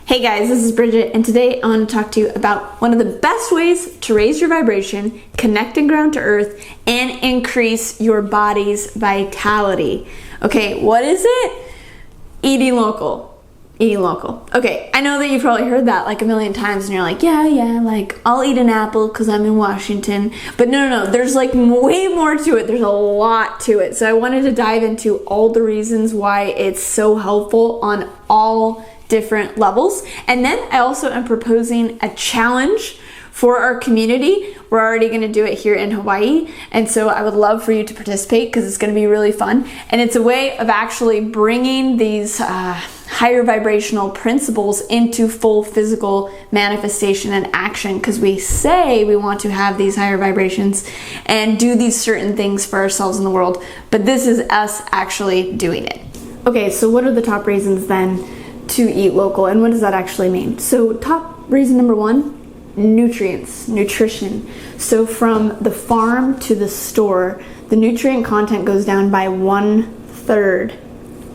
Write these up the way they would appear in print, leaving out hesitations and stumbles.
Hey guys, this is Bridget, and today I want to talk to you about one of the best ways to raise your vibration, connect and ground to earth, and increase your body's vitality. Okay, what is it? Eating local. Eating local. Okay, I know that you've probably heard that like a million times and you're like, yeah, like I'll eat an apple because I'm in Washington. But no, there's like way more to it. There's a lot to it. So I wanted to dive into all the reasons why it's so helpful on all different levels. And then I also am proposing a challenge for our community. We're already going to do it here in Hawaii, and so I would love for you to participate because it's going to be really fun. And it's a way of actually bringing these higher vibrational principles into full physical manifestation and action, because we say we want to have these higher vibrations and do these certain things for ourselves in the world, but this is us actually doing it. Okay, so what are the top reasons then to eat local, and what does that actually mean? So top reason number one, nutrients, nutrition. So from the farm to the store, the nutrient content goes down by 1/3,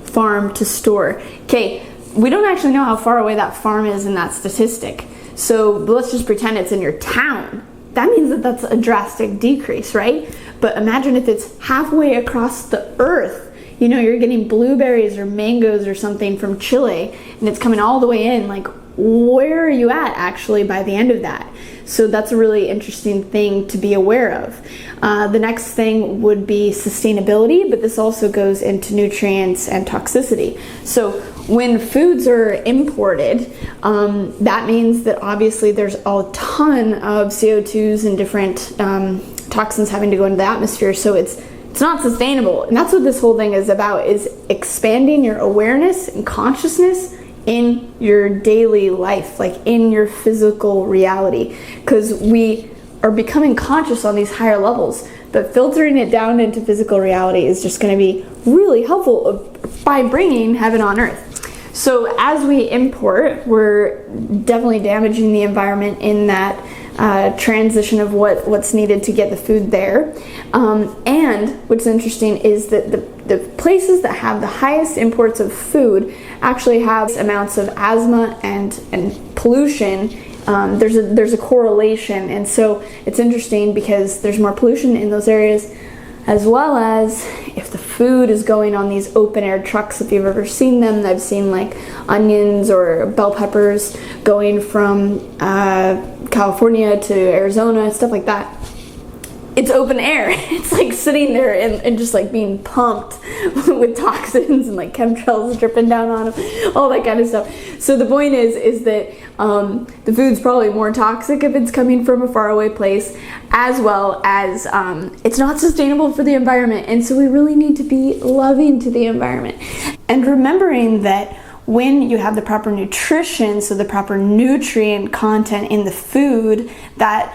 farm to store. Okay, we don't actually know how far away that farm is in that statistic. So let's just pretend it's in your town. That means that that's a drastic decrease, right? But imagine if it's halfway across the earth. You know, you're getting blueberries or mangoes or something from Chile, and it's coming all the way in. Like, where are you at actually by the end of that? So that's a really interesting thing to be aware of. The next thing would be sustainability, but this also goes into nutrients and toxicity. So when foods are imported, that means that obviously there's a ton of CO2s and different toxins having to go into the atmosphere. So it's not sustainable. And that's what this whole thing is about, is expanding your awareness and consciousness in your daily life, like in your physical reality, because we are becoming conscious on these higher levels, but filtering it down into physical reality is just going to be really helpful by bringing heaven on earth. So as we import, we're definitely damaging the environment in that transition of what's needed to get the food there. And what's interesting is that the places that have the highest imports of food actually have amounts of asthma and pollution. There's a correlation, and so it's interesting because there's more pollution in those areas, as well as if the food is going on these open air trucks. If you've ever seen them, I've seen like onions or bell peppers going from California to Arizona, stuff like that. It's open air. It's like sitting there and just like being pumped with toxins and like chemtrails dripping down on them, all that kind of stuff. So the point is that the food's probably more toxic if it's coming from a faraway place, as well as it's not sustainable for the environment. And so we really need to be loving to the environment and remembering that when you have the proper nutrition, so the proper nutrient content in the food, that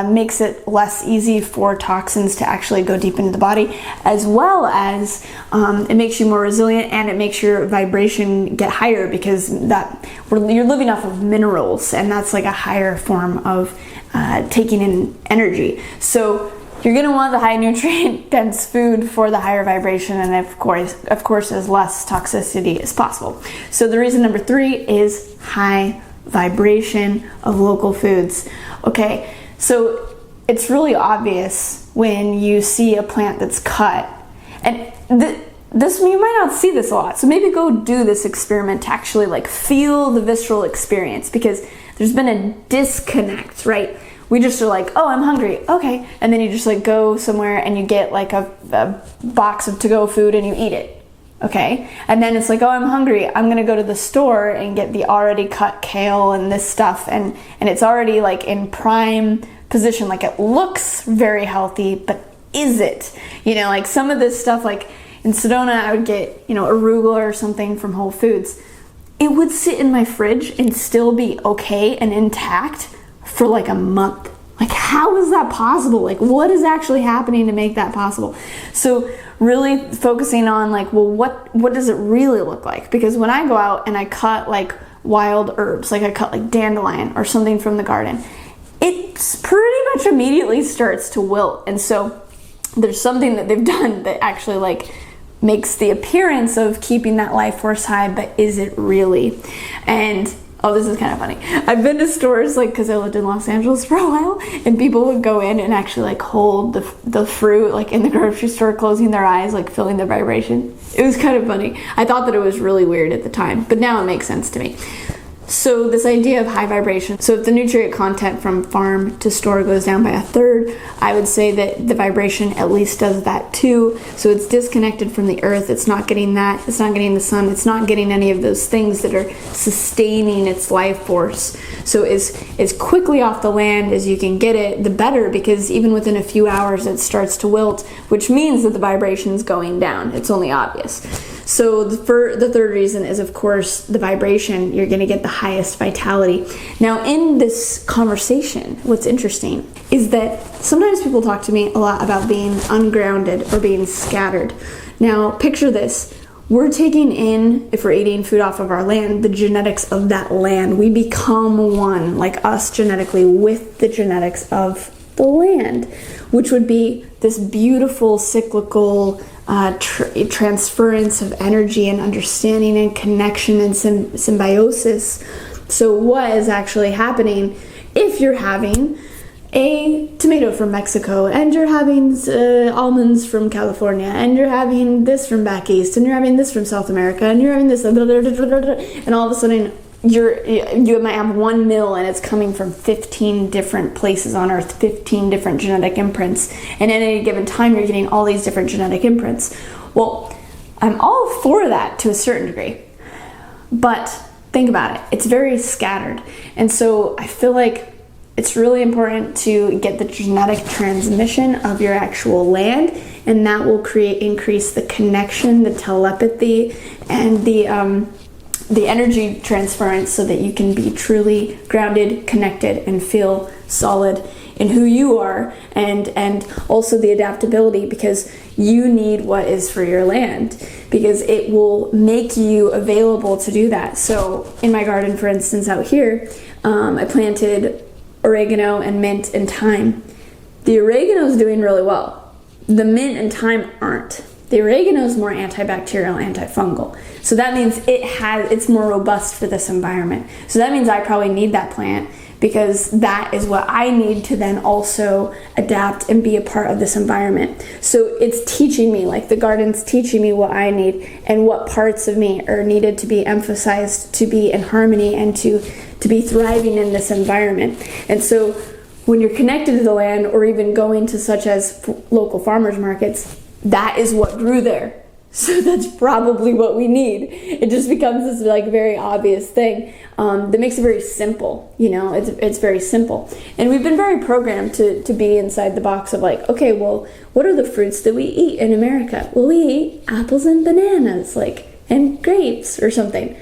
makes it less easy for toxins to actually go deep into the body, as well as it makes you more resilient, and it makes your vibration get higher, because you're living off of minerals, and that's like a higher form of taking in energy. So you're going to want the high nutrient dense food for the higher vibration, and of course as less toxicity as possible. So the reason number 3 is high vibration of local foods. Okay, so it's really obvious when you see a plant that's cut, and this you might not see this a lot, so maybe go do this experiment to actually like feel the visceral experience, because there's been a disconnect, right? We just are like, oh, I'm hungry, okay, and then you just like go somewhere and you get like a box of to-go food and you eat it, okay, and then it's like, oh, I'm hungry, I'm gonna go to the store and get the already cut kale and this stuff, and it's already like in prime position, like it looks very healthy, but is it? You know, like some of this stuff, like in Sedona, I would get, you know, arugula or something from Whole Foods. It would sit in my fridge and still be okay and intact for like a month. Like, how is that possible? Like, what is actually happening to make that possible? So really focusing on like, well, what does it really look like? Because when I go out and I cut like wild herbs, like I cut like dandelion or something from the garden, it's pretty much immediately starts to wilt. And so there's something that they've done that actually like makes the appearance of keeping that life force high, but is it really? And Oh, this is kind of funny. I've been to stores, like, because I lived in Los Angeles for a while, and people would go in and actually, like, hold the fruit, like, in the grocery store, closing their eyes, like, feeling the vibration. It was kind of funny. I thought that it was really weird at the time, but now it makes sense to me. So this idea of high vibration, so if the nutrient content from farm to store goes down by 1/3, I would say that the vibration at least does that too. So it's disconnected from the earth, it's not getting that, it's not getting the sun, it's not getting any of those things that are sustaining its life force. So as quickly off the land as you can get it, the better, because even within a few hours it starts to wilt, which means that the vibration is going down. It's only obvious. So the third reason is, of course, the vibration. You're going to get the highest vitality. Now, in this conversation, what's interesting is that sometimes people talk to me a lot about being ungrounded or being scattered. Now, picture this. We're taking in, if we're eating food off of our land, the genetics of that land. We become one, like us genetically, with the genetics of the land, which would be this beautiful cyclical transference of energy and understanding and connection and symbiosis. So what is actually happening if you're having a tomato from Mexico and you're having almonds from California and you're having this from back east and you're having this from South America and you're having this and all of a sudden you might have one mill and it's coming from 15 different places on Earth, 15 different genetic imprints, and at any given time you're getting all these different genetic imprints. Well, I'm all for that to a certain degree, but think about it. It's very scattered, and so I feel like it's really important to get the genetic transmission of your actual land, and that will increase the connection, the telepathy, and the energy transference, so that you can be truly grounded, connected, and feel solid in who you are, and also the adaptability, because you need what is for your land, because it will make you available to do that. So in my garden, for instance, out here, I planted oregano and mint and thyme. The oregano is doing really well. The mint and thyme aren't. The oregano is more antibacterial, antifungal. So that means it's more robust for this environment. So that means I probably need that plant, because that is what I need to then also adapt and be a part of this environment. So it's teaching me, like the garden's teaching me what I need and what parts of me are needed to be emphasized to be in harmony and to be thriving in this environment. And so when you're connected to the land, or even going to such as local farmers markets, that is what grew there. So that's probably what we need. It just becomes this like very obvious thing that makes it very simple. You know, it's very simple. And we've been very programmed to be inside the box of like, okay, well, what are the fruits that we eat in America? Well, we eat apples and bananas, like, and grapes or something.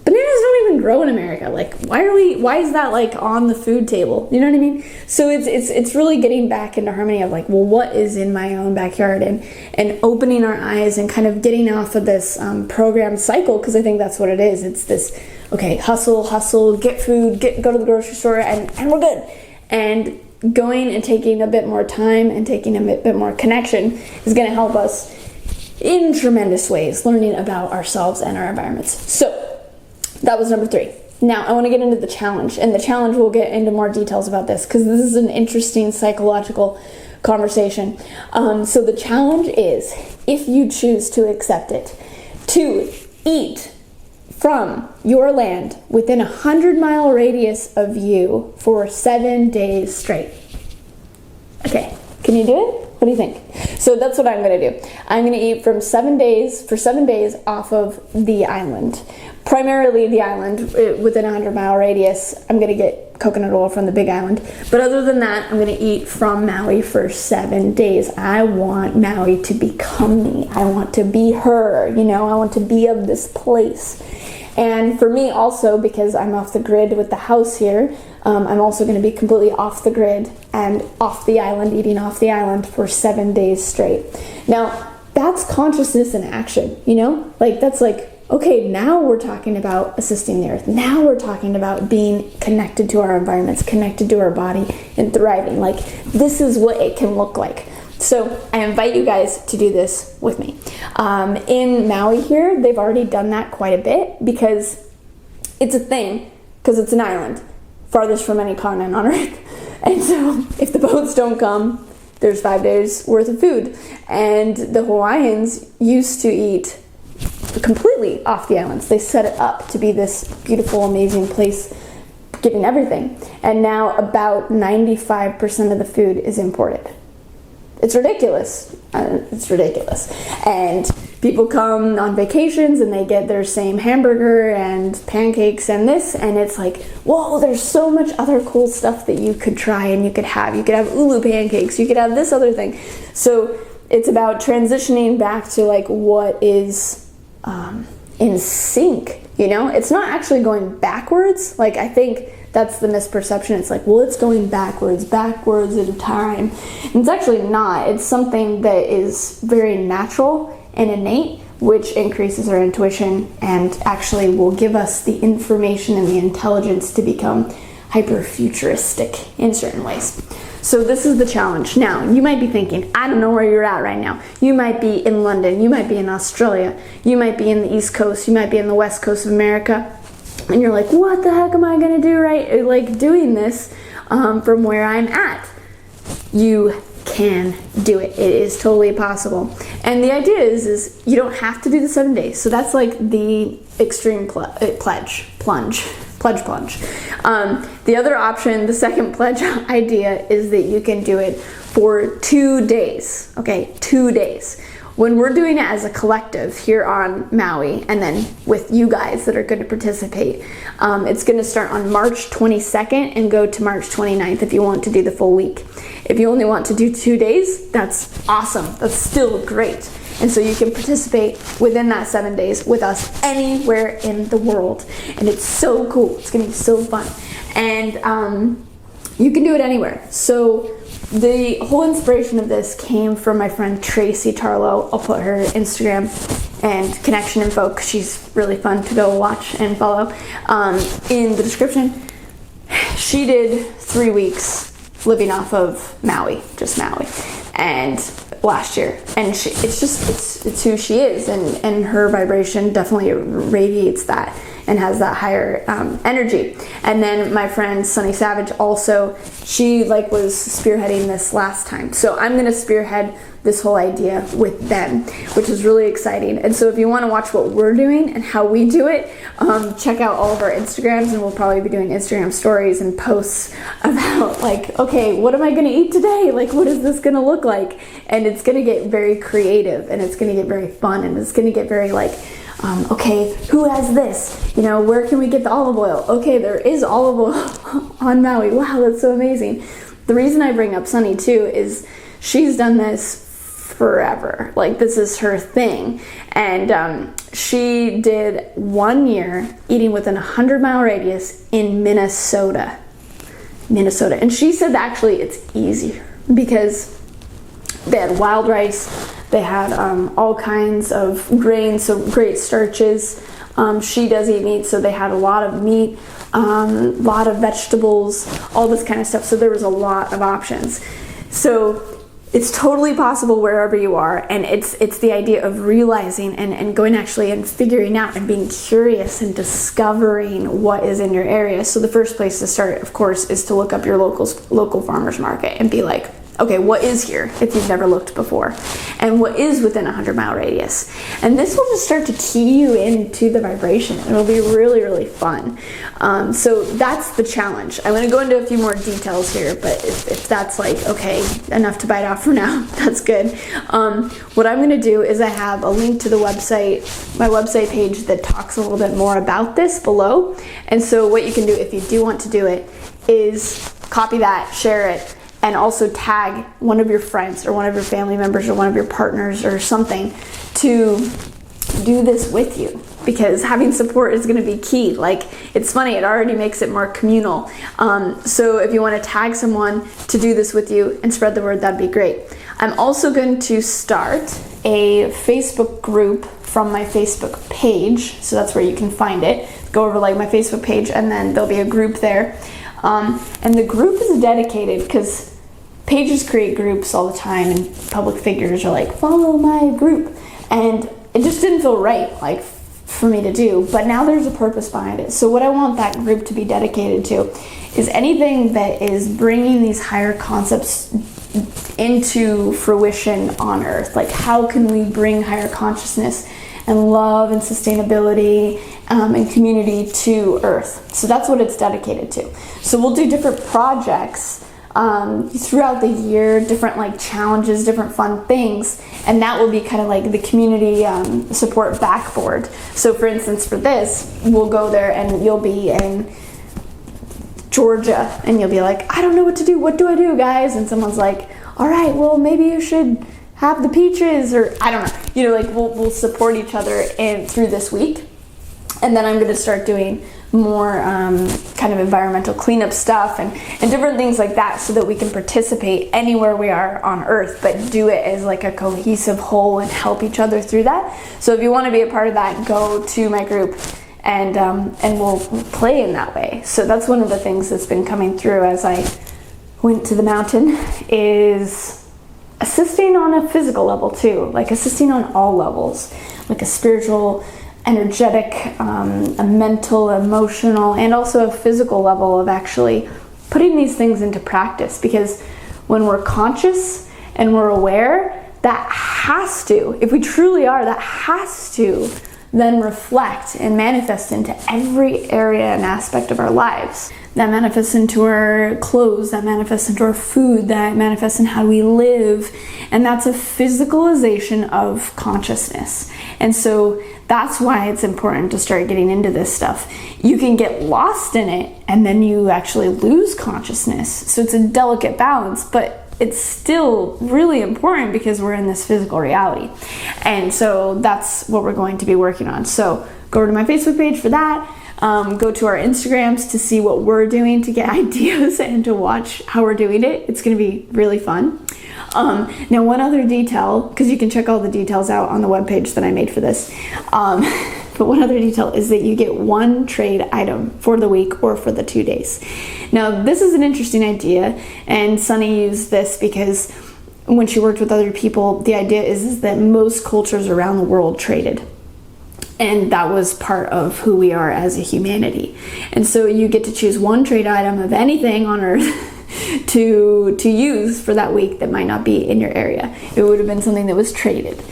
Bananas don't even grow in America. Like, why is that like on the food table? You know what I mean? So it's really getting back into harmony of like, well, what is in my own backyard, and opening our eyes and kind of getting off of this programmed cycle, because I think that's what it is. It's this, okay, hustle, get food, go to the grocery store, and we're good. And going and taking a bit more time and taking a bit more connection is going to help us in tremendous ways, learning about ourselves and our environments. So that was number 3. Now I want to get into the challenge, and the challenge, we'll get into more details about this, because this is an interesting psychological conversation. So the challenge is, if you choose to accept it, to eat from your land within 100-mile radius of you for 7 days straight. Okay, can you do it? What do you think? So that's what I'm going to do. I'm going to eat for 7 days off of the island. Primarily the island, within a 100-mile radius. I'm going to get coconut oil from the big island. But other than that, I'm going to eat from Maui for 7 days. I want Maui to become me. I want to be her, you know, I want to be of this place. And for me also, because I'm off the grid with the house here, I'm also going to be completely off the grid and off the island, eating off the island for 7 days straight. Now, that's consciousness in action, you know? Like, that's like, okay, now we're talking about assisting the earth. Now we're talking about being connected to our environments, connected to our body, and thriving. Like, this is what it can look like. So I invite you guys to do this with me. In Maui here, they've already done that quite a bit, because it's a thing. because it's an island, farthest from any continent on Earth. And so if the boats don't come, there's 5 days worth of food. And the Hawaiians used to eat completely off the islands. They set it up to be this beautiful, amazing place, giving everything. And now about 95% of the food is imported. It's ridiculous. It's ridiculous. And people come on vacations and they get their same hamburger and pancakes and this, and it's like, whoa, there's so much other cool stuff that you could try and you could have. You could have ulu pancakes, you could have this other thing. So it's about transitioning back to like what is in sync, you know? It's not actually going backwards. Like, I think that's the misperception. It's like, well, it's going backwards in time. And it's actually not. It's something that is very natural and innate, which increases our intuition and actually will give us the information and the intelligence to become hyper-futuristic in certain ways. So this is the challenge. Now, you might be thinking, I don't know where you're at right now. You might be in London, you might be in Australia, you might be in the East Coast, you might be in the West Coast of America, and you're like, what the heck am I gonna do doing this from where I'm at? You can do it. It is totally possible. And the idea is you don't have to do the 7 days. So that's like the extreme plunge. The other option, the second pledge idea, is that you can do it for 2 days. Okay, 2 days. When we're doing it as a collective here on Maui, and then with you guys that are going to participate, it's going to start on March 22nd and go to March 29th if you want to do the full week. If you only want to do 2 days, that's awesome. That's still great. And so you can participate within that 7 days with us anywhere in the world. And it's so cool. It's going to be so fun. And you can do it anywhere. So the whole inspiration of this came from my friend Tracy Tarlow. I'll put her Instagram and connection info because she's really fun to go watch and follow in the description. She did 3 weeks living off of Maui, just Maui, and last year, and it's who she is, and her vibration definitely radiates that and has that higher energy. And then my friend Sunny Savage also, she was spearheading this last time, so I'm gonna spearhead this whole idea with them, which is really exciting. And so if you want to watch what we're doing and how we do it, check out all of our Instagrams, and we'll probably be doing Instagram stories and posts about okay, what am I going to eat today? What is this going to look like? And it's going to get very creative, and it's going to get very fun, and it's going to get very okay, who has this? Where can we get the olive oil? Okay, there is olive oil on Maui. Wow, that's so amazing. The reason I bring up Sunny too is she's done this forever. This is her thing. And she did 1 year eating within a 100-mile radius in Minnesota. And she said that actually it's easier because they had wild rice, they had all kinds of grains, so great starches. She does eat meat, so they had a lot of meat, a lot of vegetables, all this kind of stuff. So there was a lot of options. So it's totally possible wherever you are, and it's the idea of realizing and going actually and figuring out and being curious and discovering what is in your area. So the first place to start, of course, is to look up your local farmers market and be like, okay, what is here if you've never looked before? And what is within a 100-mile radius? And this will just start to key you into the vibration. It'll be really, really fun. So that's the challenge. I'm gonna go into a few more details here, but if that's okay, enough to bite off for now, that's good. What I'm gonna do is I have a link to the website, my website page that talks a little bit more about this below. And so what you can do if you do want to do it is copy that, share it, and also tag one of your friends or one of your family members or one of your partners or something to do this with you, because having support is going to be key. It's funny, it already makes it more communal. So if you want to tag someone to do this with you and spread the word, that'd be great. I'm also going to start a Facebook group from my Facebook page, so that's where you can find it. Go over my Facebook page, and then there'll be a group there. And the group is dedicated because pages create groups all the time, and public figures are follow my group, and it just didn't feel right for me to do, but now there's a purpose behind it. So what I want that group to be dedicated to is anything that is bringing these higher concepts into fruition on Earth. Like, how can we bring higher consciousness and love and sustainability and community to Earth? So that's what it's dedicated to. So we'll do different projects throughout the year, different like challenges, different fun things, and that will be kind of like the community support backboard. So for instance, for this, we'll go there and you'll be in Georgia and you'll be like, I don't know what to do. What do I do, guys? And someone's like, all right, well, maybe you should have the peaches, or I don't know. You know, like we'll support each other through this week. And then I'm going to start doing more kind of environmental cleanup stuff and different things like that, so that we can participate anywhere we are on Earth, but do it as like a cohesive whole and help each other through that. So if you want to be a part of that, go to my group and we'll play in that way. So that's one of the things that's been coming through as I went to the mountain, is assisting on a physical level too, like assisting on all levels, like a spiritual, energetic, a mental, emotional, and also a physical level of actually putting these things into practice. Because when we're conscious and we're aware, that has to, if we truly are, that has to then reflect and manifest into every area and aspect of our lives. That manifests into our clothes, that manifests into our food, that manifests in how we live. And that's a physicalization of consciousness. And so that's why it's important to start getting into this stuff. You can get lost in it and then you actually lose consciousness. So it's a delicate balance, but it's still really important because we're in this physical reality. And so that's what we're going to be working on. So go over to my Facebook page for that. Go to our Instagrams to see what we're doing, to get ideas and to watch how we're doing it. It's going to be really fun. Now, one other detail, because you can check all the details out on the webpage that I made for this, but one other detail is that you get one trade item for the week or for the 2 days. Now, this is an interesting idea, and Sunny used this because when she worked with other people, the idea is that most cultures around the world traded. And that was part of who we are as a humanity. And so you get to choose one trade item of anything on Earth to use for that week that might not be in your area. It would have been something that was traded.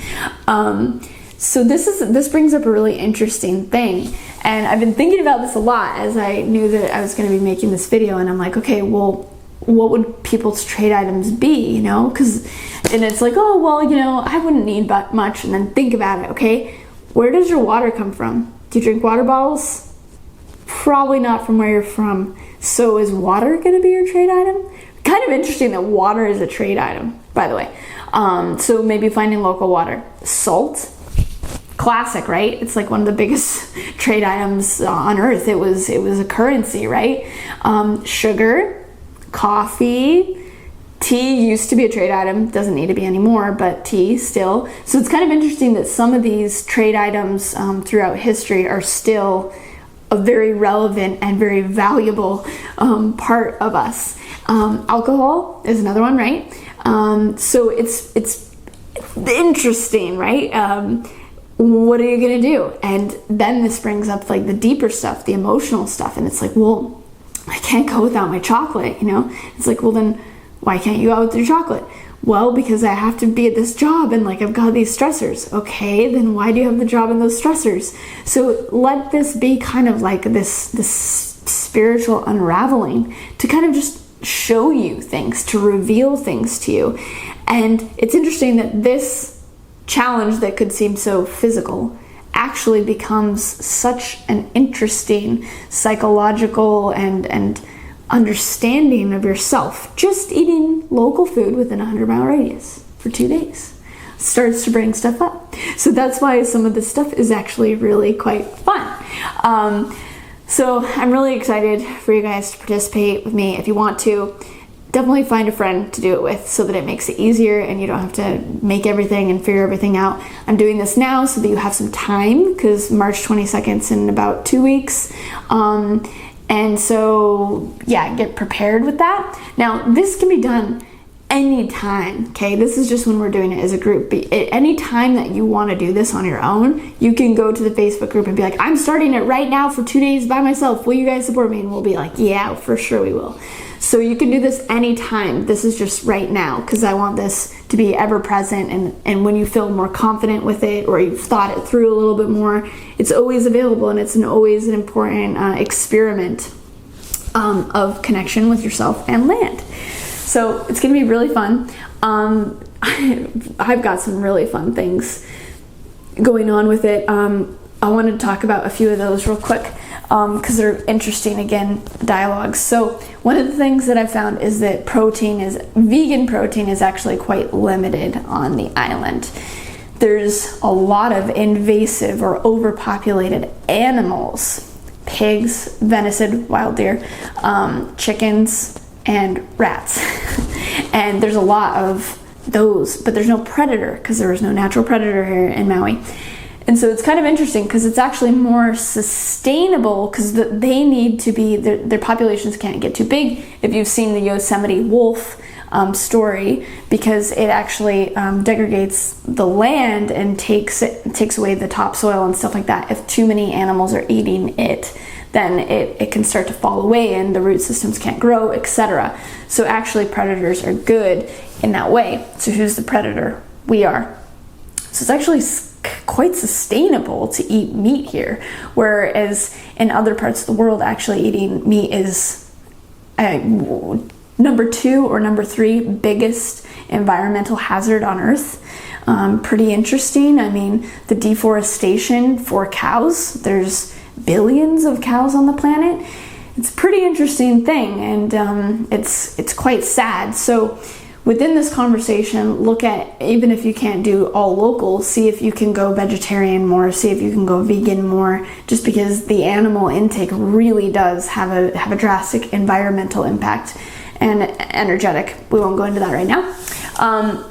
So this brings up a really interesting thing. And I've been thinking about this a lot as I knew that I was going to be making this video. And I'm like, okay, well, what would people's trade items be, you know? And it's like, oh, well, you know, I wouldn't need much. And then think about it, okay? Where does your water come from? Do you drink water bottles? Probably not from where you're from. So is water going to be your trade item? Kind of interesting that water is a trade item, by the way. So maybe finding local water. Salt, classic, right? It's like one of the biggest trade items on Earth. It was a currency, right? Sugar, coffee. Tea used to be a trade item, doesn't need to be anymore, but tea still. So it's kind of interesting that some of these trade items throughout history are still a very relevant and very valuable part of us. Alcohol is another one, right? So it's interesting, right? What are you gonna do? And then this brings up like the deeper stuff, the emotional stuff, and it's like, well, I can't go without my chocolate, you know? It's like, well then, why can't you go out with your chocolate? Well, because I have to be at this job and like I've got these stressors. Okay, then why do you have the job and those stressors? So let this be kind of like this spiritual unraveling to kind of just show you things, to reveal things to you. And it's interesting that this challenge that could seem so physical actually becomes such an interesting psychological and understanding of yourself. Just eating local food within a 100-mile radius for 2 days starts to bring stuff up. So that's why some of this stuff is actually really quite fun. So I'm really excited for you guys to participate with me. If you want to, definitely find a friend to do it with so that it makes it easier and you don't have to make everything and figure everything out. I'm doing this now so that you have some time, because March 22nd is in about 2 weeks. And so, yeah, get prepared with that. Now, this can be done anytime, okay? This is just when we're doing it as a group. But any time that you want to do this on your own, you can go to the Facebook group and be like, I'm starting it right now for 2 days by myself. Will you guys support me? And we'll be like, yeah, for sure we will. So you can do this anytime. This is just right now, because I want this to be ever present, and when you feel more confident with it, or you've thought it through a little bit more, it's always available, and it's always an important experiment of connection with yourself and land. So it's gonna be really fun. I've got some really fun things going on with it. I want to talk about a few of those real quick, because they're interesting, again, dialogues. So one of the things that I found is that vegan protein is actually quite limited on the island. There's a lot of invasive or overpopulated animals: pigs, venison, wild deer, chickens, and rats. And there's a lot of those, but there's no predator, because there was no natural predator here in Maui. And so it's kind of interesting, because it's actually more sustainable, because they need to be, their populations can't get too big. If you've seen the Yosemite wolf story, because it actually degrades the land and takes away the topsoil and stuff like that. If too many animals are eating it, then it can start to fall away and the root systems can't grow, etc. So actually predators are good in that way. So who's the predator? We are. So it's actually quite sustainable to eat meat here, whereas in other parts of the world, actually eating meat is number 2 or number 3 biggest environmental hazard on Earth. Pretty interesting. I mean, the deforestation for cows, there's billions of cows on the planet. It's a pretty interesting thing, and it's quite sad. So within this conversation, look at, even if you can't do all local, see if you can go vegetarian more, see if you can go vegan more, just because the animal intake really does have a drastic environmental impact and energetic. We won't go into that right now.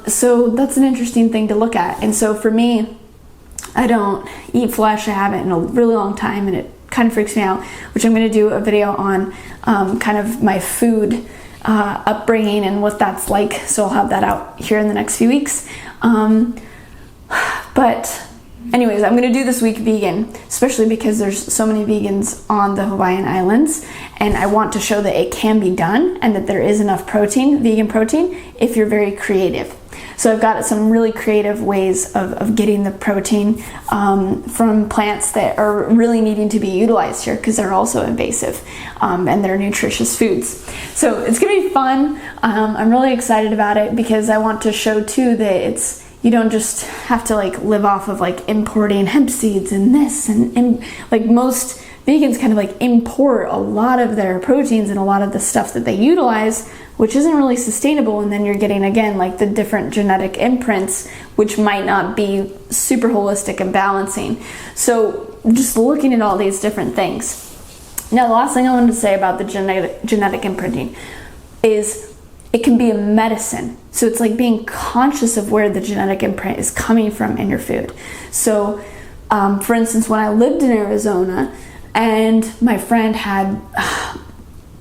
So that's an interesting thing to look at. And so for me, I don't eat flesh. I haven't in a really long time, and it kind of freaks me out, which I'm going to do a video on kind of my food upbringing and what that's like. So I'll have that out here in the next few weeks. But anyways, I'm going to do this week vegan, especially because there's so many vegans on the Hawaiian Islands, and I want to show that it can be done and that there is enough protein, vegan protein, if you're very creative. So I've got some really creative ways of getting the protein from plants that are really needing to be utilized here, because they're also invasive and they're nutritious foods. So it's gonna be fun. I'm really excited about it, because I want to show too that you don't just have to like live off of like importing hemp seeds and this and like most vegans kind of like import a lot of their proteins and a lot of the stuff that they utilize, which isn't really sustainable. And then you're getting, again, like the different genetic imprints, which might not be super holistic and balancing. So just looking at all these different things. Now, the last thing I wanted to say about the genetic imprinting is it can be a medicine. So it's like being conscious of where the genetic imprint is coming from in your food. So for instance, when I lived in Arizona, and my friend had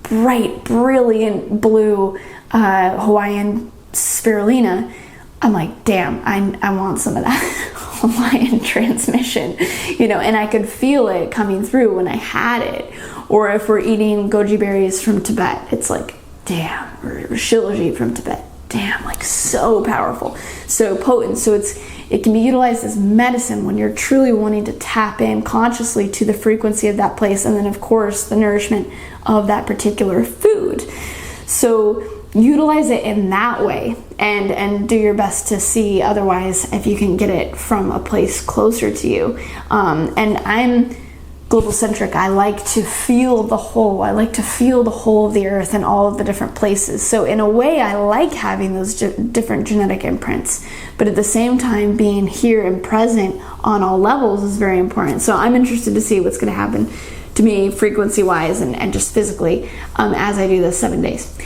bright, brilliant blue Hawaiian spirulina, I'm like, damn, I want some of that Hawaiian transmission, and I could feel it coming through when I had it. Or if we're eating goji berries from Tibet, it's like, damn, or shilajit from Tibet, damn, like so powerful, so potent. So it can be utilized as medicine when you're truly wanting to tap in consciously to the frequency of that place, and then of course the nourishment of that particular food. So utilize it in that way, and do your best to see otherwise if you can get it from a place closer to you. And I'm global centric. I like to feel the whole. I like to feel the whole of the earth and all of the different places. So in a way, I like having those different genetic imprints, but at the same time, being here and present on all levels is very important. So I'm interested to see what's going to happen to me frequency wise and just physically as I do this 7 days.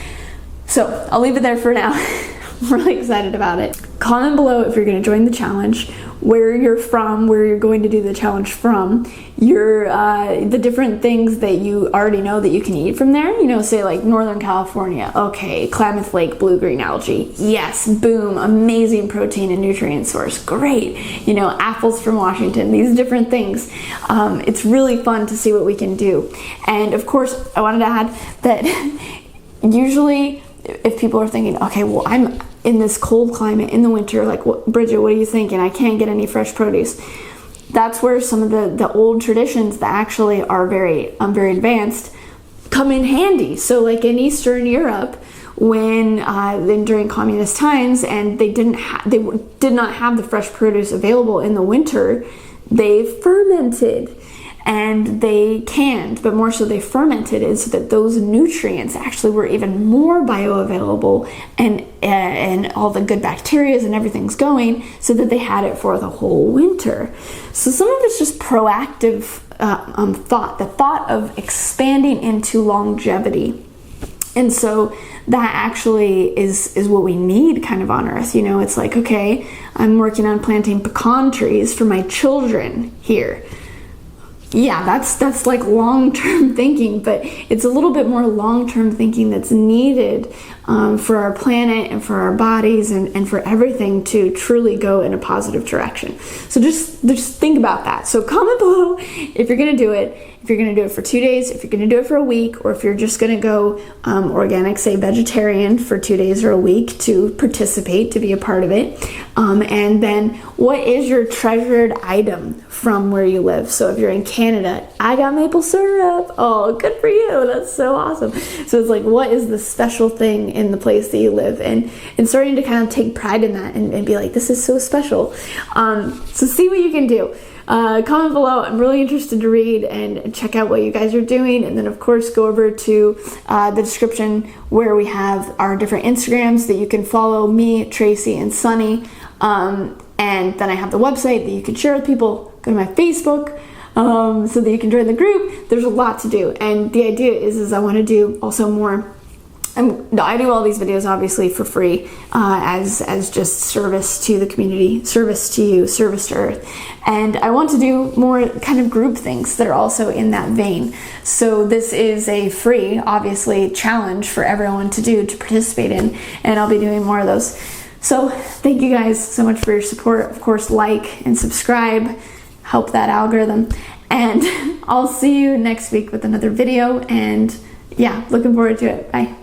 So I'll leave it there for now. I'm really excited about it. comment below if you're going to join the challenge, where you're from, where you're going to do the challenge from, the different things that you already know that you can eat from there. You know, say like Northern California, okay, Klamath Lake blue-green algae, yes, boom, amazing protein and nutrient source, great. You know, apples from Washington, these different things. It's really fun to see what we can do. And of course, I wanted to add that usually if people are thinking, okay, well, I'm in this cold climate in the winter, like, Bridget, what are you thinking? I can't get any fresh produce. That's where some of the old traditions that actually are very advanced come in handy. So like in Eastern Europe, when during communist times, and they did not have the fresh produce available in the winter, they fermented. And they canned, but more so they fermented it so that those nutrients actually were even more bioavailable, and all the good bacteria and everything's going, so that they had it for the whole winter. So some of it's just proactive thought, the thought of expanding into longevity. And so that actually is what we need kind of on Earth. You know, it's like, okay, I'm working on planting pecan trees for my children here. Yeah, that's like long-term thinking, but it's a little bit more long-term thinking that's needed for our planet and for our bodies and for everything to truly go in a positive direction. So just think about that. So comment below if you're going to do it, if you're going to do it for 2 days, if you're going to do it for a week, or if you're just going to go organic, say vegetarian, for 2 days or a week to participate, to be a part of it. And then what is your treasured item from where you live? So if you're in Canada, I got maple syrup. Oh, good for you. That's so awesome. So it's like, what is the special thing in the place that you live? And starting to kind of take pride in that and be like, this is so special. So see what you can do. Comment below. I'm really interested to read and check out what you guys are doing. And then of course go over to the description where we have our different Instagrams that you can follow me, Tracy, and Sunny. And then I have the website that you can share with people. Go to my Facebook so that you can join the group. There's a lot to do. And the idea is I want to do also more. I do all these videos obviously for free as just service to the community, service to you, service to Earth. And I want to do more kind of group things that are also in that vein. So this is a free, obviously, challenge for everyone to do, to participate in, and I'll be doing more of those. So thank you guys so much for your support. Of course, like and subscribe, help that algorithm. And I'll see you next week with another video. And yeah, looking forward to it. Bye.